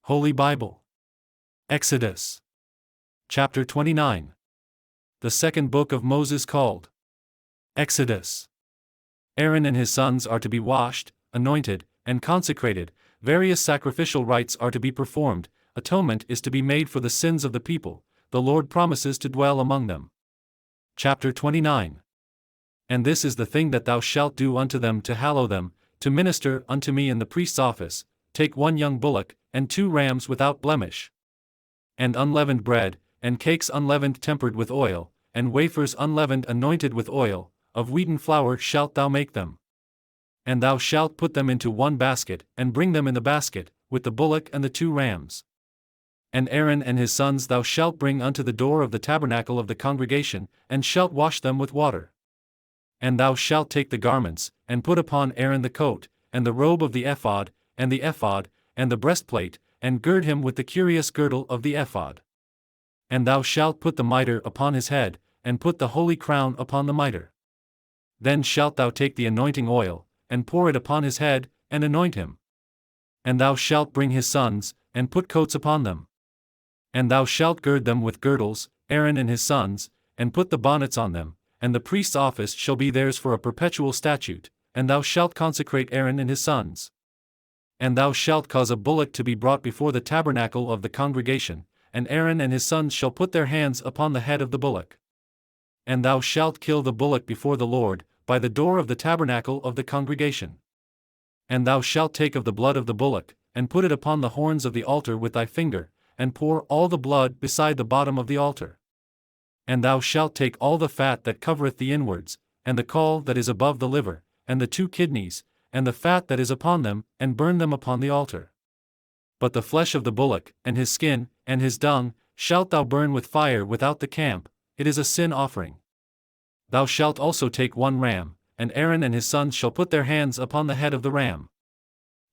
Holy Bible. Exodus. Chapter 29. The second book of Moses called Exodus. Aaron and his sons are to be washed, anointed, and consecrated, various sacrificial rites are to be performed, atonement is to be made for the sins of the people, the Lord promises to dwell among them. Chapter 29. And this is the thing that thou shalt do unto them to hallow them, to minister unto me in the priest's office, take 1 young bullock, and 2 rams without blemish. And unleavened bread, and cakes unleavened tempered with oil, and wafers unleavened anointed with oil, of wheaten flour shalt thou make them. And thou shalt put them into 1 basket, and bring them in the basket, with the bullock and the 2 rams. And Aaron and his sons thou shalt bring unto the door of the tabernacle of the congregation, and shalt wash them with water. And thou shalt take the garments, and put upon Aaron the coat, and the robe of the ephod, and the breastplate, and gird him with the curious girdle of the ephod. And thou shalt put the mitre upon his head, and put the holy crown upon the mitre. Then shalt thou take the anointing oil, and pour it upon his head, and anoint him. And thou shalt bring his sons, and put coats upon them. And thou shalt gird them with girdles, Aaron and his sons, and put the bonnets on them, and the priest's office shall be theirs for a perpetual statute, and thou shalt consecrate Aaron and his sons. And thou shalt cause a bullock to be brought before the tabernacle of the congregation, and Aaron and his sons shall put their hands upon the head of the bullock. And thou shalt kill the bullock before the Lord, by the door of the tabernacle of the congregation. And thou shalt take of the blood of the bullock, and put it upon the horns of the altar with thy finger, and pour all the blood beside the bottom of the altar. And thou shalt take all the fat that covereth the inwards, and the caul that is above the liver, and the 2 kidneys, and the fat that is upon them, and burn them upon the altar. But the flesh of the bullock, and his skin, and his dung, shalt thou burn with fire without the camp, it is a sin offering. Thou shalt also take 1 ram, and Aaron and his sons shall put their hands upon the head of the ram.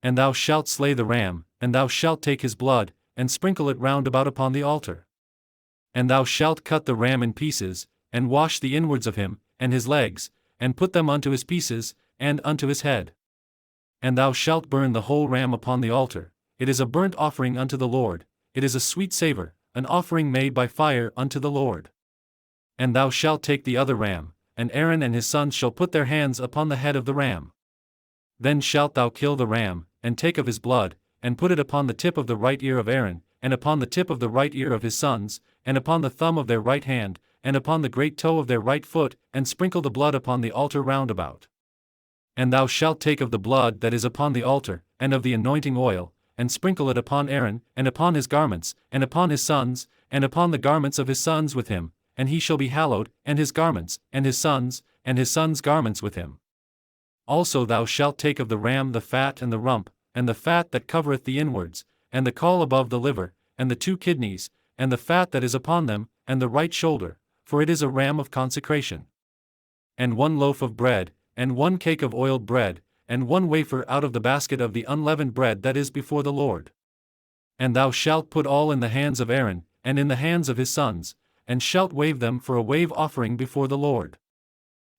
And thou shalt slay the ram, and thou shalt take his blood, and sprinkle it round about upon the altar. And thou shalt cut the ram in pieces, and wash the inwards of him, and his legs, and put them unto his pieces, and unto his head. And thou shalt burn the whole ram upon the altar, it is a burnt offering unto the Lord, it is a sweet savour, an offering made by fire unto the Lord. And thou shalt take the other ram, and Aaron and his sons shall put their hands upon the head of the ram. Then shalt thou kill the ram, and take of his blood, and put it upon the tip of the right ear of Aaron, and upon the tip of the right ear of his sons, and upon the thumb of their right hand, and upon the great toe of their right foot, and sprinkle the blood upon the altar round about. And thou shalt take of the blood that is upon the altar, and of the anointing oil, and sprinkle it upon Aaron, and upon his garments, and upon his sons, and upon the garments of his sons with him, and he shall be hallowed, and his garments, and his sons' garments with him. Also thou shalt take of the ram the fat and the rump, and the fat that covereth the inwards, and the caul above the liver, and the 2 kidneys, and the fat that is upon them, and the right shoulder, for it is a ram of consecration. And 1 loaf of bread, and 1 cake of oiled bread, and 1 wafer out of the basket of the unleavened bread that is before the Lord. And thou shalt put all in the hands of Aaron, and in the hands of his sons, and shalt wave them for a wave offering before the Lord.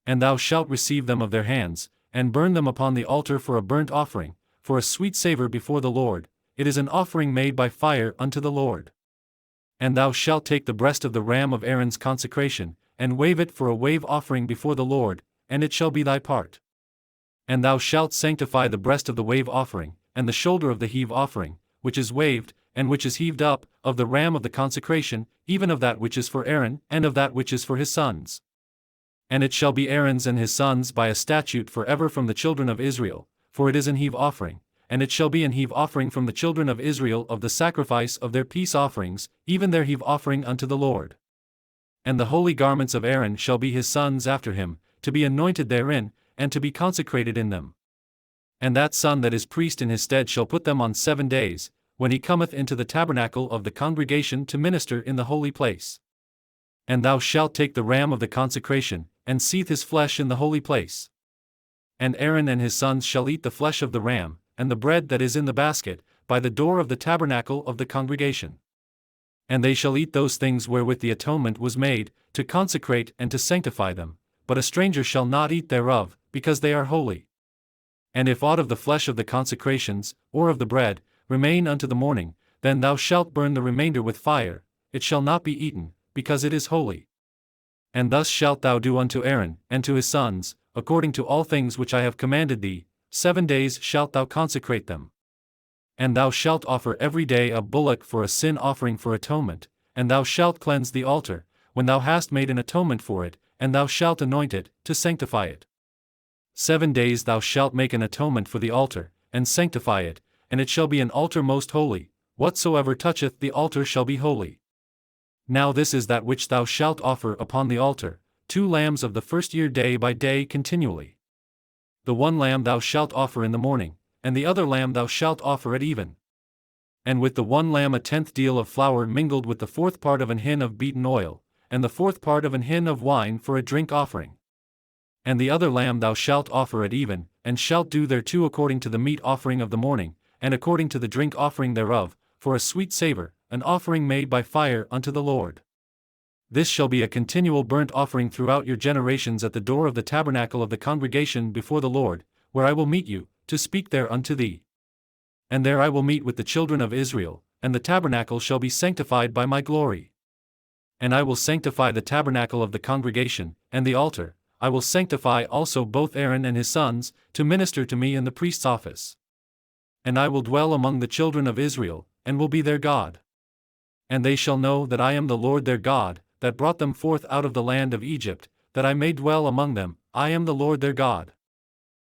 And thou shalt receive them of their hands, and burn them upon the altar for a burnt offering, for a sweet savour before the Lord, it is an offering made by fire unto the Lord. And thou shalt take the breast of the ram of Aaron's consecration, and wave it for a wave offering before the Lord, and it shall be thy part. And thou shalt sanctify the breast of the wave offering, and the shoulder of the heave offering, which is waved, and which is heaved up, of the ram of the consecration, even of that which is for Aaron, and of that which is for his sons. And it shall be Aaron's and his sons by a statute for ever from the children of Israel, for it is an heave offering, and it shall be an heave offering from the children of Israel of the sacrifice of their peace offerings, even their heave offering unto the Lord. And the holy garments of Aaron shall be his sons after him, to be anointed therein, and to be consecrated in them. And that son that is priest in his stead shall put them on 7 days, when he cometh into the tabernacle of the congregation to minister in the holy place. And thou shalt take the ram of the consecration, and seethe his flesh in the holy place. And Aaron and his sons shall eat the flesh of the ram, and the bread that is in the basket, by the door of the tabernacle of the congregation. And they shall eat those things wherewith the atonement was made, to consecrate and to sanctify them, but a stranger shall not eat thereof, because they are holy. And if aught of the flesh of the consecrations, or of the bread, remain unto the morning, then thou shalt burn the remainder with fire, it shall not be eaten, because it is holy. And thus shalt thou do unto Aaron, and to his sons, according to all things which I have commanded thee, 7 days shalt thou consecrate them. And thou shalt offer every day a bullock for a sin offering for atonement, and thou shalt cleanse the altar, when thou hast made an atonement for it, and thou shalt anoint it, to sanctify it. 7 days thou shalt make an atonement for the altar, and sanctify it, and it shall be an altar most holy, whatsoever toucheth the altar shall be holy. Now this is that which thou shalt offer upon the altar, 2 lambs of the first year day by day continually. The one lamb thou shalt offer in the morning, and the other lamb thou shalt offer at even. And with the one lamb 1/10 deal of flour mingled with the 4th part of an hin of beaten oil, and the 4th part of an hin of wine for a drink offering. And the other lamb thou shalt offer at even, and shalt do thereto according to the meat offering of the morning, and according to the drink offering thereof, for a sweet savor, an offering made by fire unto the Lord. This shall be a continual burnt offering throughout your generations at the door of the tabernacle of the congregation before the Lord, where I will meet you, to speak there unto thee. And there I will meet with the children of Israel, and the tabernacle shall be sanctified by my glory. And I will sanctify the tabernacle of the congregation, and the altar, I will sanctify also both Aaron and his sons, to minister to me in the priest's office. And I will dwell among the children of Israel, and will be their God. And they shall know that I am the Lord their God, that brought them forth out of the land of Egypt, that I may dwell among them, I am the Lord their God.